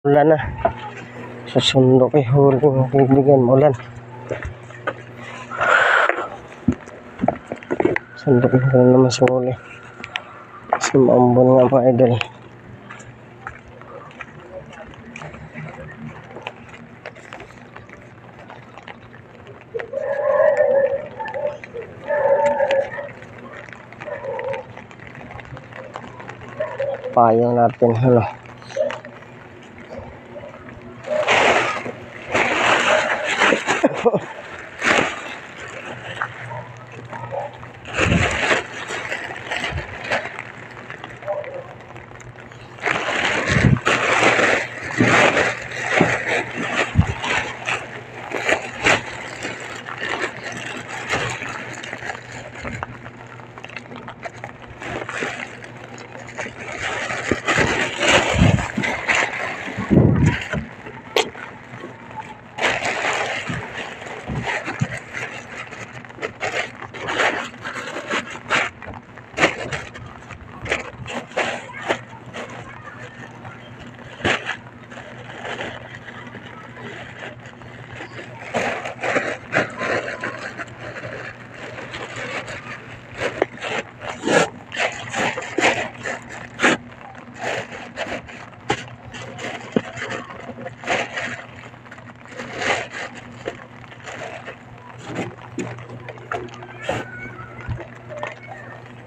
Ulan na. Susundo kay huli mga kaibigan. Ulan. Sundukin ko na naman sa huli. Sumambon nga mga idol. Payong natin. Ano?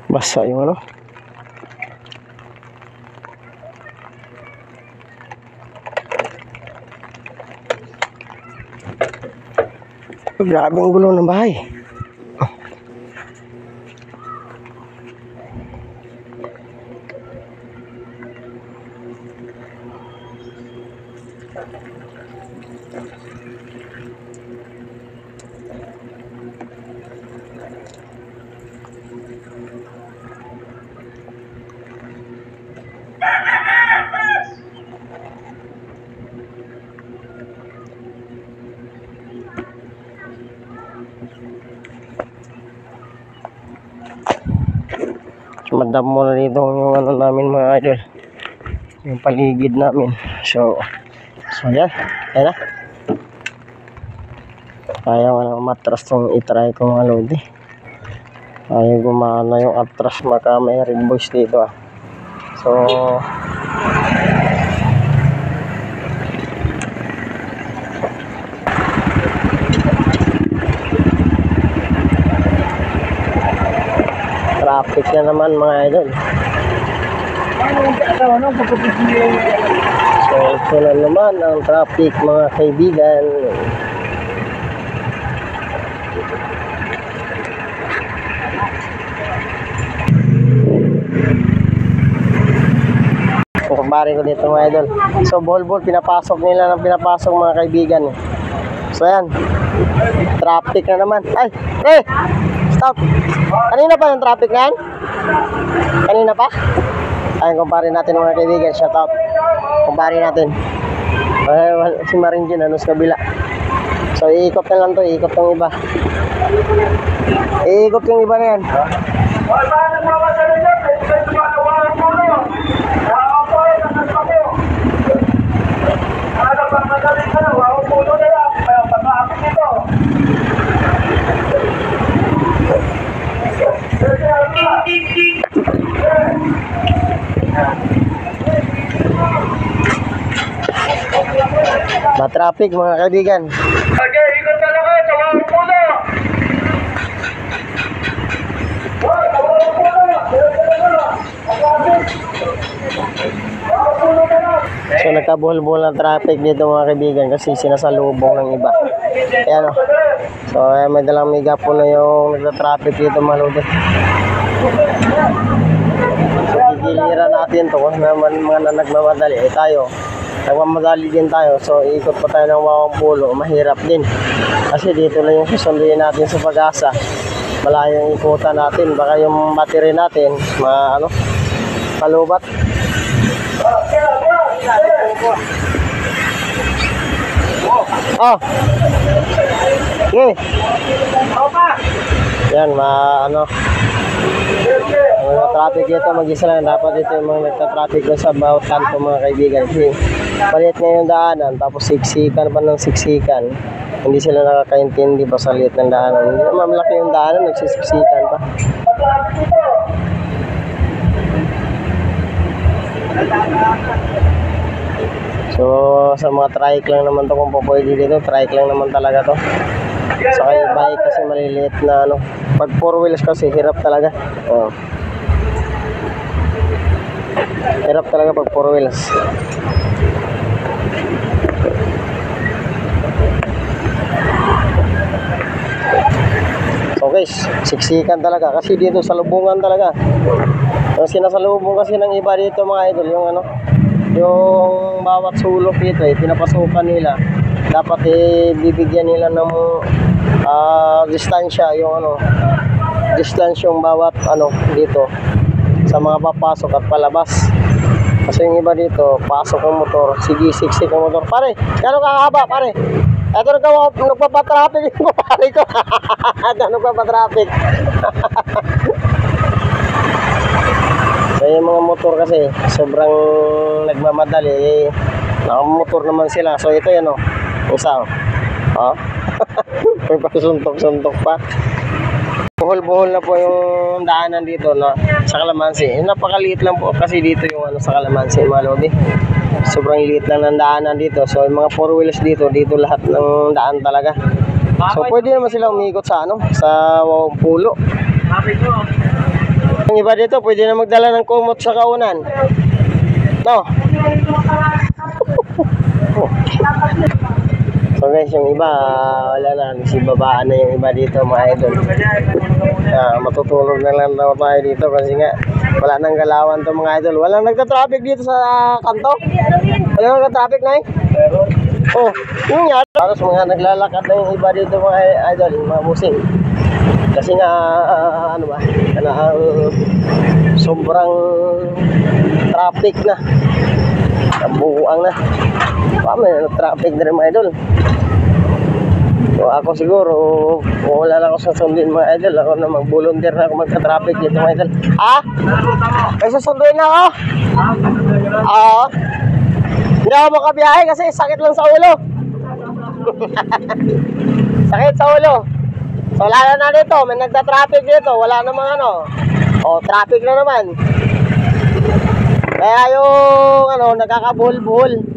Basa yung ano. Grabe ang gulo ng bahay. Madamo na dito yung ano namin mga idol, yung paligid namin. So yan, ayan na. Kaya wala matras tong itry ko mga lodi. Ayaw gumana yung atras, maka may red boys dito ah. So traffic na naman mga idol. So ito na naman ang traffic mga kaibigan. Kumbari ko dito mga idol. So ball pinapasok nila ng pinapasok mga kaibigan. So yan, traffic na naman. Ay, stop. Kanina pa yung traffic na yan? Kanina pa? Ayun, kumpare natin mga kaibigan. Shout out. Kumpare natin. Si Marinjin, ano sa kabila. So, iikot na lang to. Iikot yung iba. Iikot yung iba na yan. Traffic mga kaibigan. Okay, ikot na lang kayo. Tawagin po na. So nagkabuhol-buhol ng traffic dito mga kaibigan kasi sinasalubong ng iba. Ayan o. So may dalang miga po na yung nagta-traffic dito mga lodi. So gigiliran natin to kung naman mga nagmamadali. Tayo nagmamadali din tayo, so ikot pa tayo ng Wawang mahirap din kasi dito lang yung susunduin natin sa Pag-asa. Malayo yung ikutan natin, baka yung battery natin palubat. Okay. Yan, mga traffic dito, mag-isa lang. Dapat dito yung mga nagta-traffic doon sa bawat kanto mga kaibigan. Kasi palit na yung daanan, tapos siksikan pa ng siksikan. Hindi sila nakakaintindi pa sa liit ng daanan. Hindi naman malaki yung daanan, nagsisiksikan pa. So, sa mga trike lang naman to kung pwede dito, trike lang naman talaga to. Sa kaya bike kasi maliliit na ano. Pag 4 wheels kasi hirap talaga. Oh. Hirap talaga pag 4 wheels. So guys, siksikan talaga kasi dito sa lubungan talaga. Ang sinasalubong kasi ng iba dito mga idol, yung ano, yung bawat sulok dito pinapasukan nila. Dapat bibigyan nila ng distansya, yung ano, distansya yung bawat ano dito sa mga papasok at palabas. Kasi yung iba dito, pasok ang motor, sige, siksik ang motor. Pare, gano'n kakahaba, pare? Ito nagpapatraffic yung pare ko. Gano'n nagpapatraffic. So yung mga motor kasi, sobrang nagmamadali. Nakamotor naman sila. So ito yan o, isa o. Oh. May pasuntok-suntok pa. Buhol-buhol na po yung daanan dito na sa Calamansi. Napakaliit lang po kasi dito yung ano sa Calamansi, mga lodi. Sobrang liit lang ng daanan dito. So yung mga 4 wheels dito lahat ng daan talaga. So pwede naman sila umikot sa ano, sa pulo. Yung iba dito pwede na magdala ng kumot sa kaunan. No. So guys, yung iba wala na, si babaan na yung iba dito mga idol. Matutulog na lang daw tayo dito kasi nga wala nang galawan to mga idol. Walang nagta-traffic dito sa kanto. Wala nagta-traffic na Oh, yun nga. Tapos mga naglalakad na yung iba dito mga idol, mga busing. Kasi nga ano ba, sobrang traffic na. Kabuuan na. May traffic na rin mga idol. So ako siguro, kung wala lang ako susundin mga idol, ako na mag-volunteer na ako magka-traffic dito mga idol. May susunduin na ako? Hindi ako makabiyahe kasi sakit lang sa ulo. Sakit sa ulo. So lalo na dito, may nagta-traffic dito, wala namang ano. Traffic na naman. Kaya yung ano, nagkakabuhol-buhol.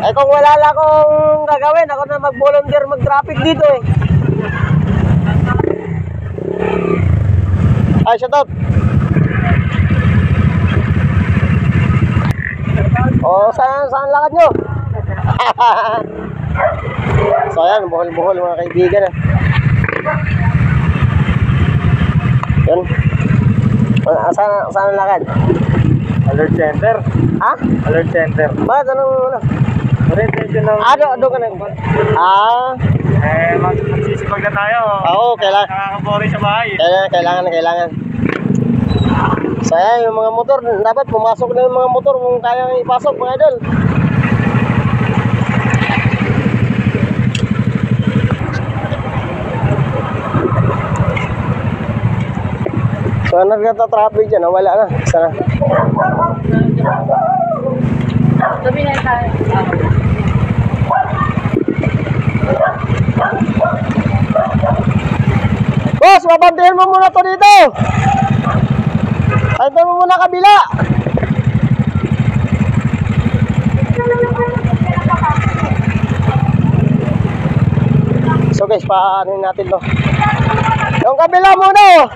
Kung wala lang akong gagawin, ako na mag-volunteer mag-traffic dito shoutout. Saan lakad nyo? So ayan, buhol-buhol mga kaibigan Yan. Saan lakad? Alert center. Alert center. Bakit anong Orientation ng... doon ka na. Magsisipag na tayo. Oo, kailangan. Nakakabori sa bahay. Kailangan. So ayan, yung mga motor, dapat pumasok na yung mga motor kung kaya ipasok mga idol. So nagkata-traffic dyan, wala na. Sana. Dumi na tayo. Boss, mabantayan mo muna to dito. Bantayan mo muna kabila. So guys, paano natin to? Yung kabila muna.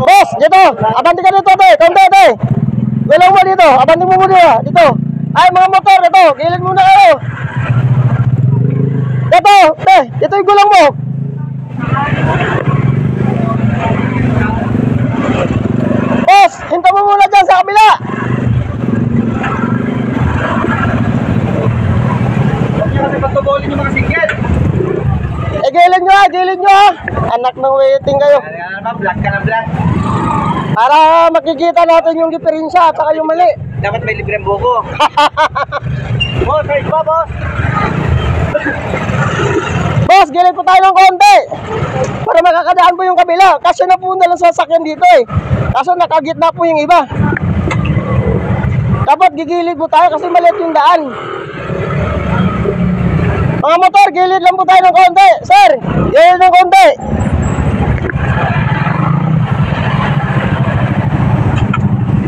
Boss, dito. Abanti ka dito, te. Konti, te. Galaw mo dito. Abanti mo muna dito. Ay, mga motor, dito. Gilid muna kayo. Dito, te. Dito yung gulong mo. Boss, hinta mo muna dyan sa kabila. Pagkabolin yung mga singgit. Gilid nyo Anak ng waiting kayo. Black ka na black. Para makikita natin yung diferensya at saka yung mali. Dapat may libre ang buko. Boss, right ba, boss? Boss, gilid po tayo ng konti. Para makakadaan po yung kabila. Kasi na po nalang sasakyan dito eh. Kaso nakagitna po yung iba. Dapat gigilid po tayo kasi maliit yung daan. Mga motor, gilid lang po tayo ng konti. Sir, gilid ng konti.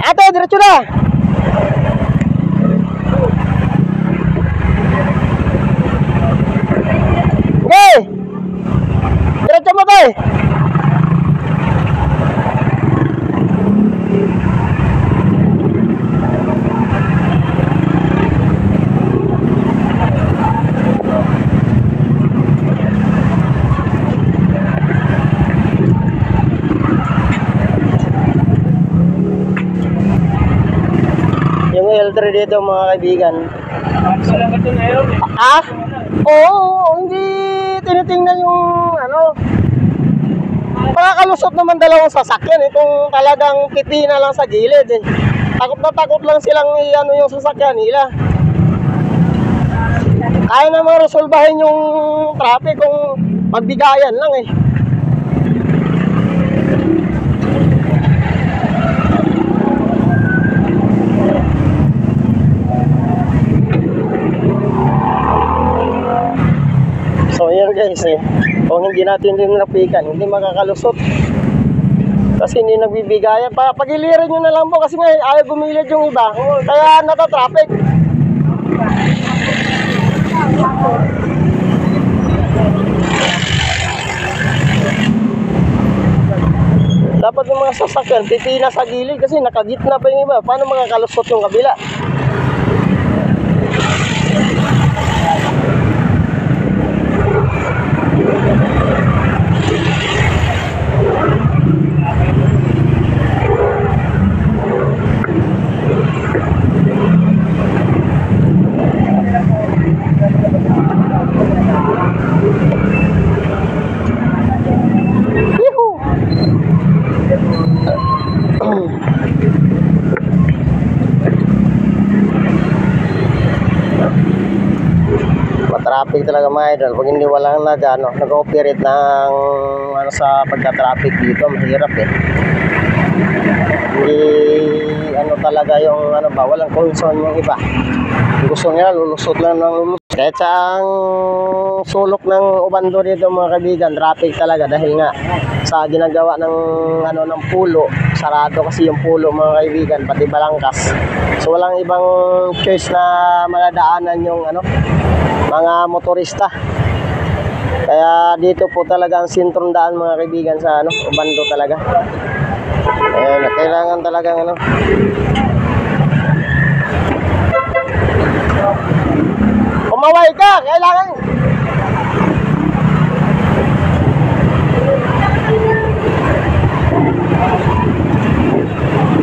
Ate, diretso na. Okay. Diretso mo tayo. Yung L3 dito mga kaibigan. Salamat ito ngayon eh. Ah? Oo, hindi tinitingnan yung ano. Makakalusot naman dalawang sasakyan eh kung talagang pipina lang sa gilid eh. Takot na takot lang silang ano yung sasakyan nila. Kaya namang resolbahin yung traffic kung magbigayan lang eh. So yun guys eh, kung hindi natin din napikan, hindi makakalusot. Kasi hindi nagbibigayan. Pagilirin nyo na lang po kasi nga ayaw gumilid yung iba. Kaya nata-traffic. Dapat yung mga sasakyan, pipila sa gilid kasi nakagitna pa yung iba. Paano makakalusot yung kabila? Traffic talaga mga idol. Pag hindi walang nag-ooperate ng ano sa pagka-traffic dito, mahirap eh. Hindi ano talaga yung ano ba, walang concern yung iba. Gusto nila lulusot lang ng lulusot. Kahit sa ang sulok ng Ubando dito mga kaibigan, traffic talaga dahil nga sa ginagawa ng ano ng pulo, sarado kasi yung pulo mga kaibigan, pati balangkas. So walang ibang choice na maladaanan yung ano mga motorista. Kaya dito po talaga ang sintrong daan mga kaibigan sa ano, Ubando talaga. Kailangan talagang ano. Kumaway ka, kailangan.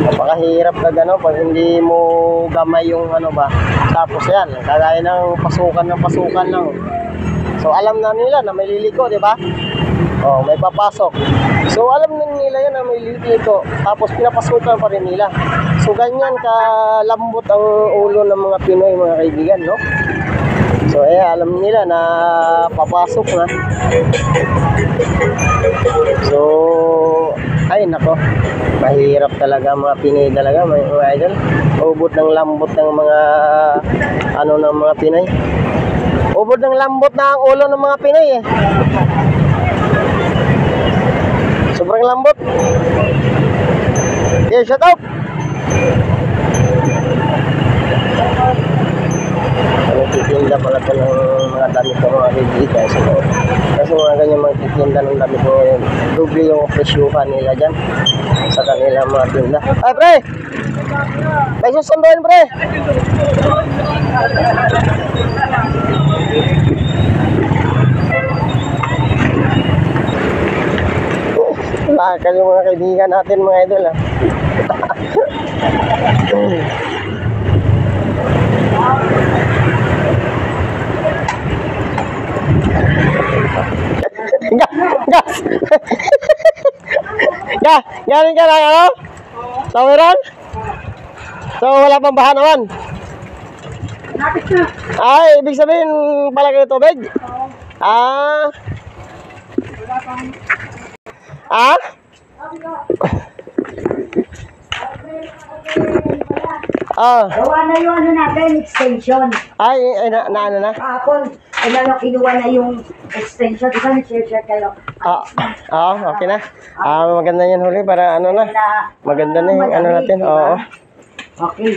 Napakahirap na gano'n pag hindi mo gamay yung ano ba. Tapos yan, kagaya ng pasukan lang. So alam na nila na may liliko, di ba? Oh, may papasok. So alam na nila yan na may liliko. Tapos pinapasukan pa rin nila. So ganyan kalambot ang ulo ng mga Pinoy mga kaibigan, no? So alam nila na papasok na. So ay nako, mahirap talaga mga Pinoy talaga mga idol. Ubod ng lambot ng mga ano ng mga Pinoy. Ubod ng lambot na ang ulo ng mga Pinoy eh. Sobrang lambot. Okay, shout out. Titinda pala ito ng mga damit ng mga kaibigan. Kasi mga ganyan mga titinda ng damit mo ngayon, doble yung presyuhan nila dyan sa kanila mga tinda. Ay pre! May susunduin pre! Lakal yung mga kaibigan natin mga idol ha. Gas! Galing ka lang ano? Tawiran? So wala pang baha naman? Ay, ibig sabihin pala kayo tubig? Ah? Ah? Ah, Gawa na yung ano natin, extension. ay, ano na? Kahapon, kinuha na yung extension. Di ba nag-share kayo? Okay na. Maganda yan huli para ano na. Maganda na yung ano natin. Oo. Okay.